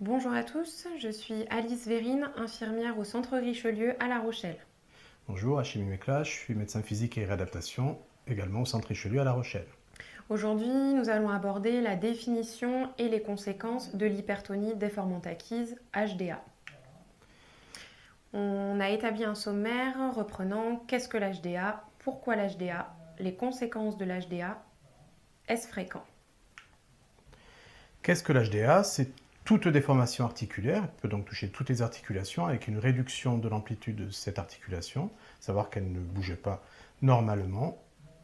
Bonjour à tous, je suis Alice Vérine, infirmière au Centre Richelieu à La Rochelle. Bonjour, Hachimi Mekla, je suis médecin physique et réadaptation, également au Centre Richelieu à La Rochelle. Aujourd'hui, nous allons aborder la définition et les conséquences de l'hypertonie déformante acquise, HDA. On a établi un sommaire reprenant qu'est-ce que l'HDA, pourquoi l'HDA, les conséquences de l'HDA, est-ce fréquent? Qu'est-ce que l'HDA? C'est toute déformation articulaire, elle peut donc toucher toutes les articulations avec une réduction de l'amplitude de cette articulation, savoir qu'elle ne bougeait pas normalement,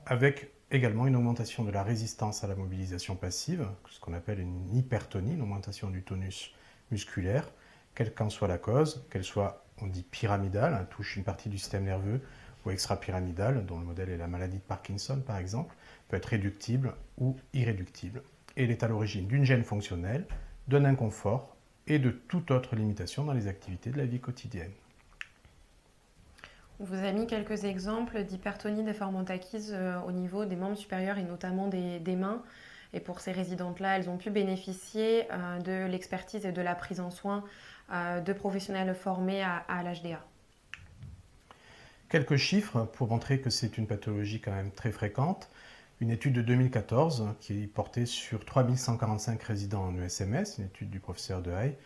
avec également une augmentation de la résistance à la mobilisation passive, ce qu'on appelle une hypertonie, une augmentation du tonus musculaire, quelle qu'en soit la cause, qu'elle soit, on dit pyramidale, hein, touche une partie du système nerveux, ou extrapyramidale, dont le modèle est la maladie de Parkinson par exemple, peut être réductible ou irréductible. Et elle est à l'origine d'une gêne fonctionnelle, d'un inconfort et de toute autre limitation dans les activités de la vie quotidienne. On vous a mis quelques exemples d'hypertonie déformante acquise au niveau des membres supérieurs et notamment des mains. Et pour ces résidentes-là, elles ont pu bénéficier de l'expertise et de la prise en soin de professionnels formés à l'HDA. Quelques chiffres pour montrer que c'est une pathologie quand même très fréquente. Une étude de 2014 qui portait sur 3145 résidents en ESMS, une étude du professeur de Haye,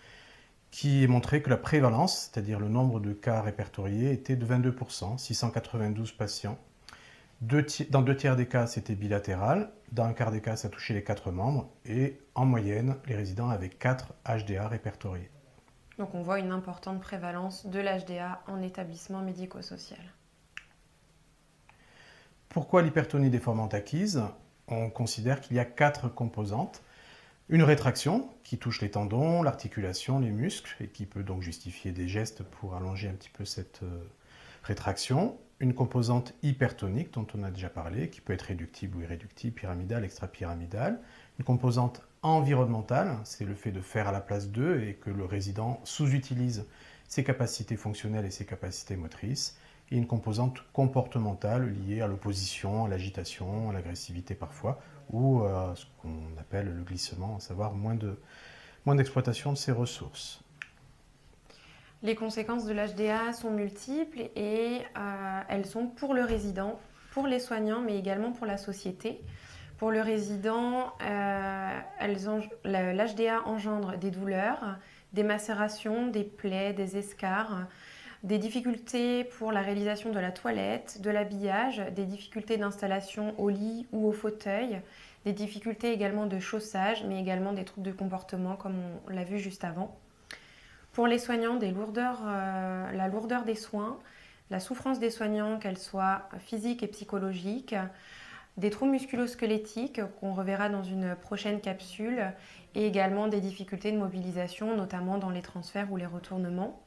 qui montrait que la prévalence, c'est-à-dire le nombre de cas répertoriés, était de 22%, 692 patients. Dans 2 tiers des cas, c'était bilatéral. Dans un quart des cas, ça touchait les 4 membres. Et en moyenne, les résidents avaient 4 HDA répertoriés. Donc on voit une importante prévalence de l'HDA en établissement médico-social. Pourquoi l'hypertonie déformante acquise? On considère qu'il y a 4 composantes. Une rétraction qui touche les tendons, l'articulation, les muscles et qui peut donc justifier des gestes pour allonger un petit peu cette rétraction. Une composante hypertonique dont on a déjà parlé, qui peut être réductible ou irréductible, pyramidale, extrapyramidale. Une composante environnementale, c'est le fait de faire à la place d'eux et que le résident sous-utilise ses capacités fonctionnelles et ses capacités motrices. Et une composante comportementale liée à l'opposition, à l'agitation, à l'agressivité parfois, ou à ce qu'on appelle le glissement, à savoir moins d'exploitation de ses ressources. Les conséquences de l'HDA sont multiples et elles sont pour le résident, pour les soignants, mais également pour la société. Pour le résident, l'HDA engendre des douleurs, des macérations, des plaies, des escarres, des difficultés pour la réalisation de la toilette, de l'habillage, des difficultés d'installation au lit ou au fauteuil, des difficultés également de chaussage, mais également des troubles de comportement comme on l'a vu juste avant. Pour les soignants, la lourdeur des soins, la souffrance des soignants, qu'elle soit physique et psychologique, des troubles musculo-squelettiques qu'on reverra dans une prochaine capsule et également des difficultés de mobilisation, notamment dans les transferts ou les retournements.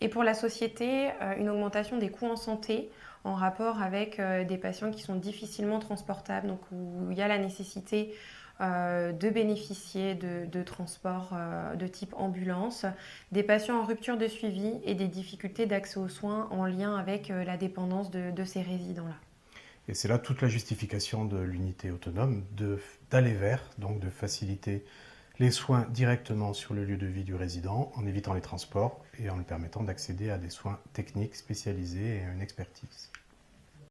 Et pour la société, une augmentation des coûts en santé en rapport avec des patients qui sont difficilement transportables, donc où il y a la nécessité de bénéficier de transports de type ambulance, des patients en rupture de suivi et des difficultés d'accès aux soins en lien avec la dépendance de ces résidents-là. Et c'est là toute la justification de l'unité autonome, d'aller vers, donc de faciliter les soins directement sur le lieu de vie du résident, en évitant les transports et en lui permettant d'accéder à des soins techniques spécialisés et à une expertise.